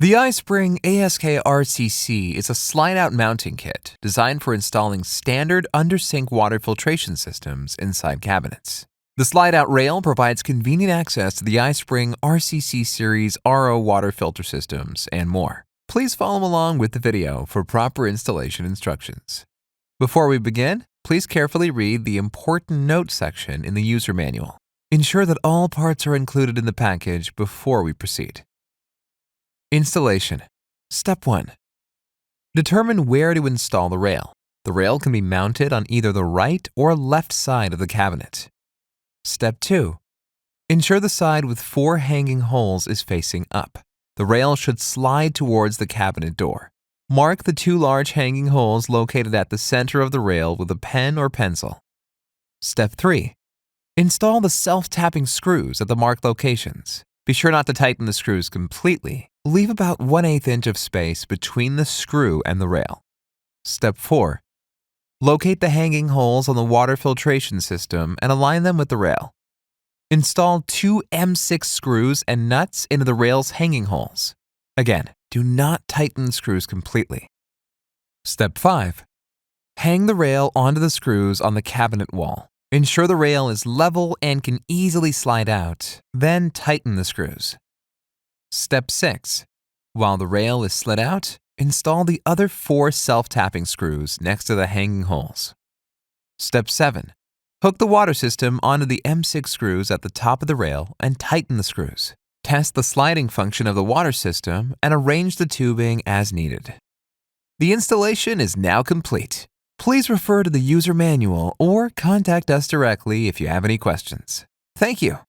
The iSpring ASKRCC is a slide-out mounting kit designed for installing standard under-sink water filtration systems inside cabinets. The slide-out rail provides convenient access to the iSpring RCC series RO water filter systems and more. Please follow along with the video for proper installation instructions. Before we begin, please carefully read the important notes section in the user manual. Ensure that all parts are included in the package before we proceed. Installation. Step 1. Determine where to install the rail. The rail can be mounted on either the right or left side of the cabinet. Step 2. Ensure the side with 4 hanging holes is facing up. The rail should slide towards the cabinet door. Mark the 2 large hanging holes located at the center of the rail with a pen or pencil. Step 3. Install the self-tapping screws at the marked locations. Be sure not to tighten the screws completely. Leave about 1/8 inch of space between the screw and the rail. Step 4. Locate the hanging holes on the water filtration system and align them with the rail. Install 2 M6 screws and nuts into the rail's hanging holes. Again, do not tighten the screws completely. Step 5. Hang the rail onto the screws on the cabinet wall. Ensure the rail is level and can easily slide out, then tighten the screws. Step 6. While the rail is slid out, install the other 4 self-tapping screws next to the hanging holes. Step 7. Hook the water system onto the M6 screws at the top of the rail and tighten the screws. Test the sliding function of the water system and arrange the tubing as needed. The installation is now complete. Please refer to the user manual or contact us directly if you have any questions. Thank you.